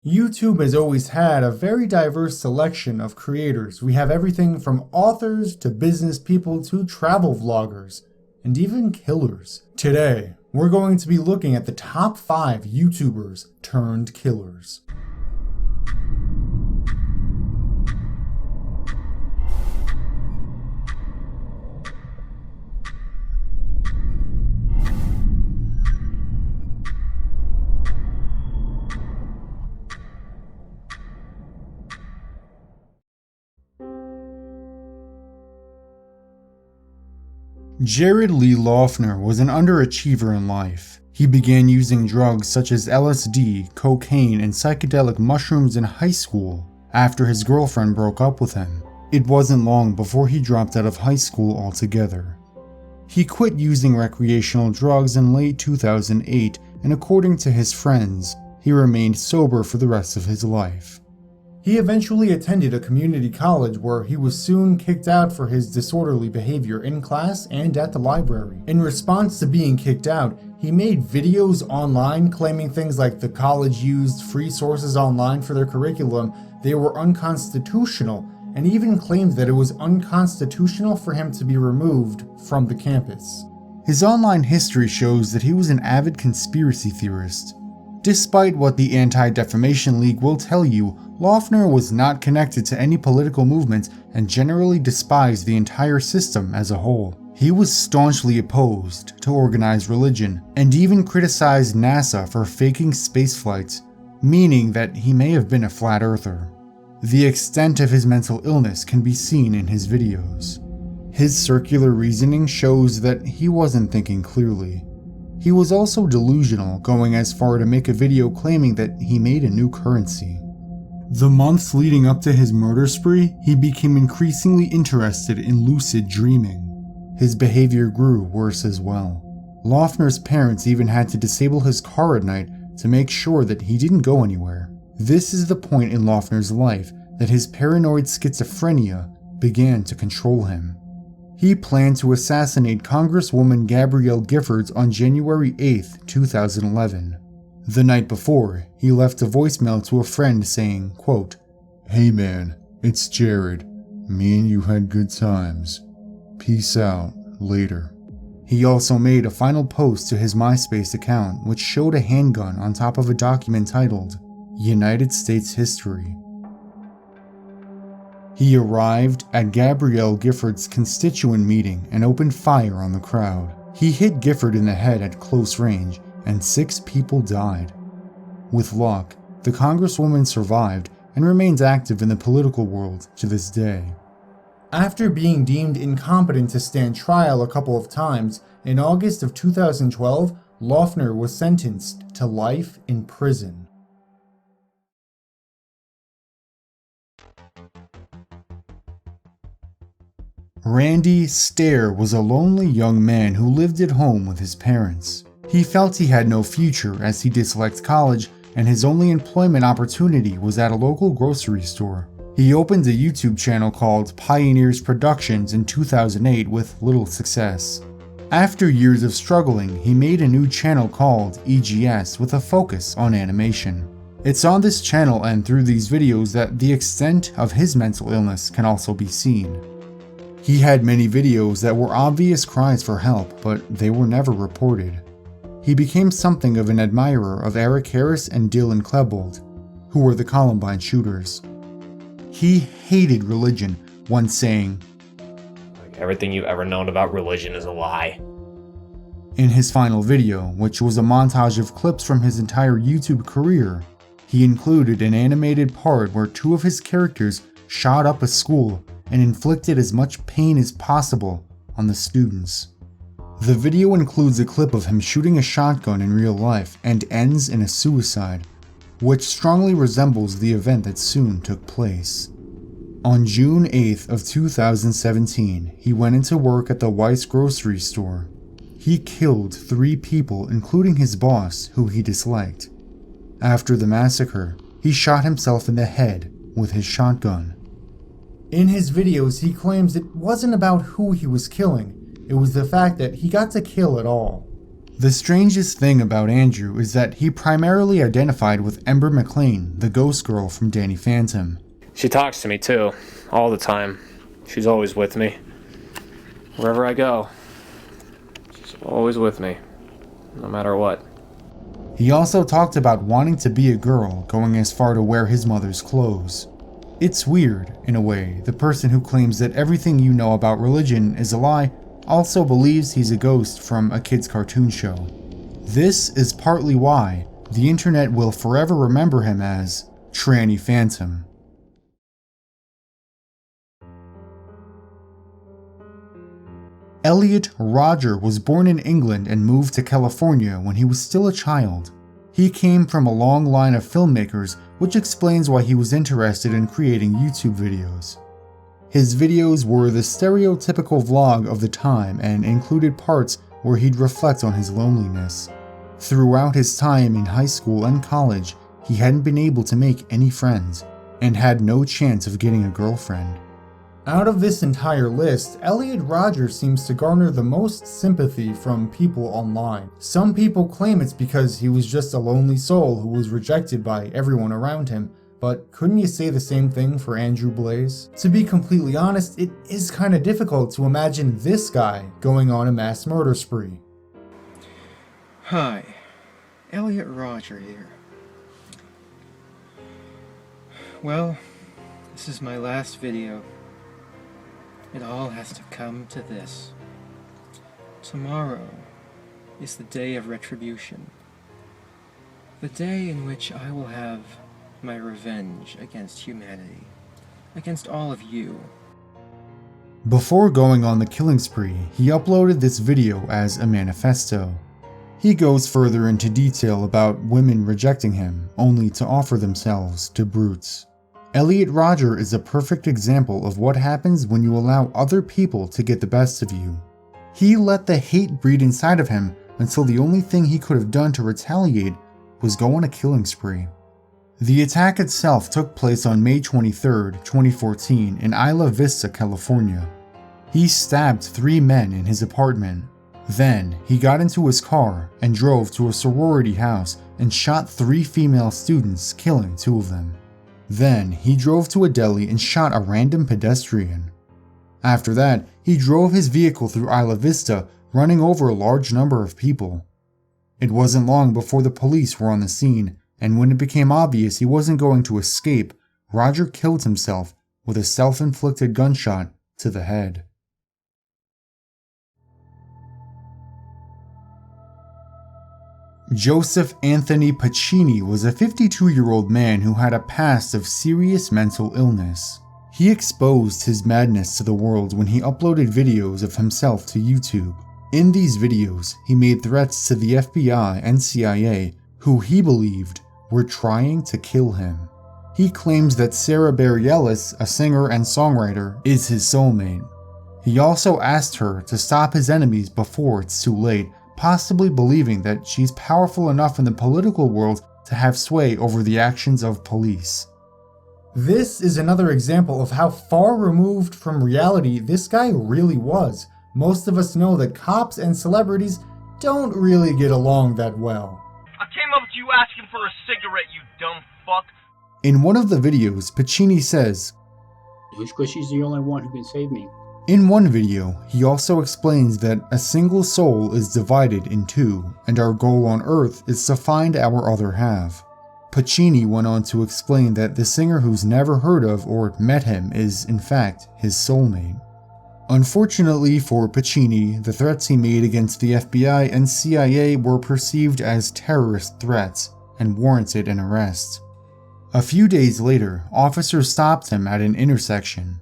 YouTube has always had a very diverse selection of creators. We have everything from authors to business people to travel vloggers, and even killers. Today, we're going to be looking at the top 5 YouTubers turned killers. Jared Lee Loughner was an underachiever in life. He began using drugs such as LSD, cocaine, and psychedelic mushrooms in high school after his girlfriend broke up with him. It wasn't long before he dropped out of high school altogether. He quit using recreational drugs in late 2008, and according to his friends, he remained sober for the rest of his life. He eventually attended a community college where he was soon kicked out for his disorderly behavior in class and at the library. In response to being kicked out, he made videos online claiming things like the college used free sources online for their curriculum, they were unconstitutional, and even claimed that it was unconstitutional for him to be removed from the campus. His online history shows that he was an avid conspiracy theorist. Despite what the Anti-Defamation League will tell you, Loughner was not connected to any political movement and generally despised the entire system as a whole. He was staunchly opposed to organized religion and even criticized NASA for faking spaceflights, meaning that he may have been a flat earther. The extent of his mental illness can be seen in his videos. His circular reasoning shows that he wasn't thinking clearly. He was also delusional, going as far to make a video claiming that he made a new currency. The months leading up to his murder spree, he became increasingly interested in lucid dreaming. His behavior grew worse as well. Loughner's parents even had to disable his car at night to make sure that he didn't go anywhere. This is the point in Loughner's life that his paranoid schizophrenia began to control him. He planned to assassinate Congresswoman Gabrielle Giffords on January 8, 2011. The night before, he left a voicemail to a friend saying, quote, "Hey man, it's Jared. Me and you had good times. Peace out, later." He also made a final post to his MySpace account which showed a handgun on top of a document titled, United States History. He arrived at Gabrielle Gifford's constituent meeting and opened fire on the crowd. He hit Gifford in the head at close range, and 6 people died. With luck, the Congresswoman survived and remains active in the political world to this day. After being deemed incompetent to stand trial a couple of times, in August of 2012, Loughner was sentenced to life in prison. Randee Stare was a lonely young man who lived at home with his parents. He felt he had no future as he disliked college, and his only employment opportunity was at a local grocery store. He opened a YouTube channel called Pioneers Productions in 2008 with little success. After years of struggling, he made a new channel called EGS with a focus on animation. It's on this channel and through these videos that the extent of his mental illness can also be seen. He had many videos that were obvious cries for help, but they were never reported. He became something of an admirer of Eric Harris and Dylan Klebold, who were the Columbine shooters. He hated religion, once saying, "Everything you've ever known about religion is a lie." In his final video, which was a montage of clips from his entire YouTube career, he included an animated part where 2 of his characters shot up a school and inflicted as much pain as possible on the students. The video includes a clip of him shooting a shotgun in real life and ends in a suicide, which strongly resembles the event that soon took place. On June 8th of 2017, he went into work at the Weiss grocery store. He killed 3 people, including his boss, who he disliked. After the massacre, he shot himself in the head with his shotgun. In his videos, he claims it wasn't about who he was killing, it was the fact that he got to kill at all. The strangest thing about Andrew is that he primarily identified with Ember McLean, the ghost girl from Danny Phantom. She talks to me too, all the time. She's always with me. Wherever I go, she's always with me, no matter what. He also talked about wanting to be a girl, going as far to wear his mother's clothes. It's weird, in a way, the person who claims that everything you know about religion is a lie also believes he's a ghost from a kid's cartoon show. This is partly why the internet will forever remember him as Tranny Phantom. Elliot Rodger was born in England and moved to California when he was still a child. He came from a long line of filmmakers, which explains why he was interested in creating YouTube videos. His videos were the stereotypical vlog of the time and included parts where he'd reflect on his loneliness. Throughout his time in high school and college, he hadn't been able to make any friends, and had no chance of getting a girlfriend. Out of this entire list, Elliot Rodger seems to garner the most sympathy from people online. Some people claim it's because he was just a lonely soul who was rejected by everyone around him, but couldn't you say the same thing for Andrew Blaze? To be completely honest, it is kinda difficult to imagine this guy going on a mass murder spree. Hi, Elliot Rodger here. Well, this is my last video. It all has to come to this. Tomorrow is the day of retribution. The day in which I will have my revenge against humanity. Against all of you. Before going on the killing spree, he uploaded this video as a manifesto. He goes further into detail about women rejecting him, only to offer themselves to brutes. Elliot Rodger is a perfect example of what happens when you allow other people to get the best of you. He let the hate breed inside of him until the only thing he could have done to retaliate was go on a killing spree. The attack itself took place on May 23, 2014 in Isla Vista, California. He stabbed 3 men in his apartment. Then, he got into his car and drove to a sorority house and shot 3 female students, killing 2 of them. Then, he drove to a deli and shot a random pedestrian. After that, he drove his vehicle through Isla Vista, running over a large number of people. It wasn't long before the police were on the scene, and when it became obvious he wasn't going to escape, Rodger killed himself with a self-inflicted gunshot to the head. Joseph Anthony Puccini was a 52-year-old man who had a past of serious mental illness. He exposed his madness to the world when he uploaded videos of himself to YouTube. In these videos, he made threats to the FBI and CIA, who he believed were trying to kill him. He claims that Sarah Bareilles, a singer and songwriter, is his soulmate. He also asked her to stop his enemies before it's too late, possibly believing that she's powerful enough in the political world to have sway over the actions of police. This is another example of how far removed from reality this guy really was. Most of us know that cops and celebrities don't really get along that well. I came up to you asking for a cigarette, you dumb fuck. In one of the videos, Puccini says, "It's because she's the only one who can save me." In one video, he also explains that a single soul is divided in 2, and our goal on Earth is to find our other half. Puccini went on to explain that the singer who's never heard of or met him is, in fact, his soulmate. Unfortunately for Puccini, the threats he made against the FBI and CIA were perceived as terrorist threats and warranted an arrest. A few days later, officers stopped him at an intersection.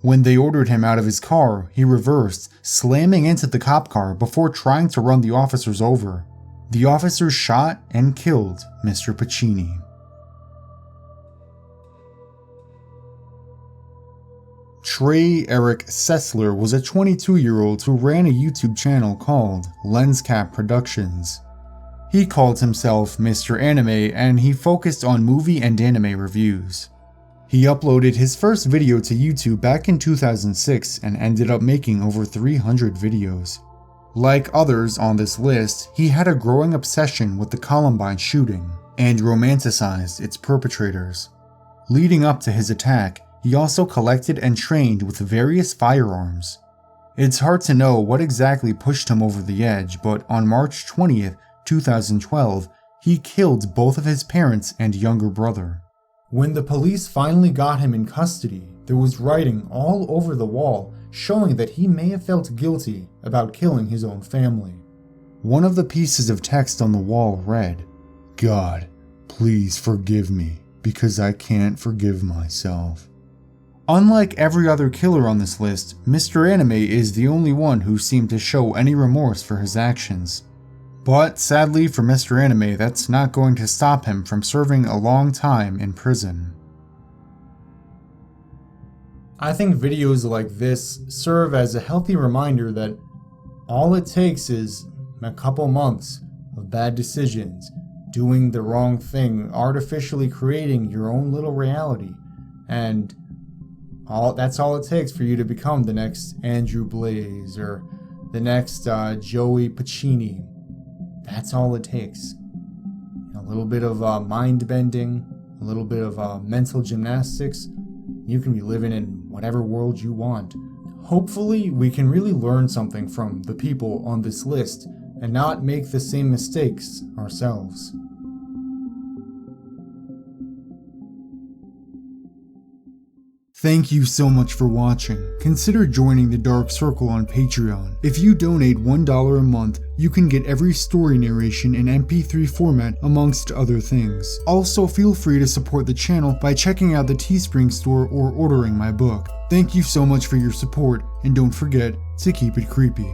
When they ordered him out of his car, he reversed, slamming into the cop car before trying to run the officers over. The officers shot and killed Mr. Puccini. Trey Eric Sessler was a 22-year-old who ran a YouTube channel called Lenscap Productions. He called himself Mr. Anime, and he focused on movie and anime reviews. He uploaded his first video to YouTube back in 2006 and ended up making over 300 videos. Like others on this list, he had a growing obsession with the Columbine shooting and romanticized its perpetrators. Leading up to his attack, he also collected and trained with various firearms. It's hard to know what exactly pushed him over the edge, but on March 20th, 2012, he killed both of his parents and younger brother. When the police finally got him in custody, there was writing all over the wall showing that he may have felt guilty about killing his own family. One of the pieces of text on the wall read, "God, please forgive me, because I can't forgive myself." Unlike every other killer on this list, Mr.Anime is the only one who seemed to show any remorse for his actions. But sadly for Mr.Anime, that's not going to stop him from serving a long time in prison. I think videos like this serve as a healthy reminder that all it takes is a couple months of bad decisions, doing the wrong thing, artificially creating your own little reality, and that's all it takes for you to become the next Andrew Blaze or the next Joey Puccini. That's all it takes. A little bit of mind bending, a little bit of mental gymnastics. You can be living in whatever world you want. Hopefully, we can really learn something from the people on this list and not make the same mistakes ourselves. Thank you so much for watching. Consider joining the Dark Circle on Patreon. If you donate $1 a month, you can get every story narration in MP3 format amongst other things. Also, feel free to support the channel by checking out the Teespring store or ordering my book. Thank you so much for your support, and don't forget to keep it creepy.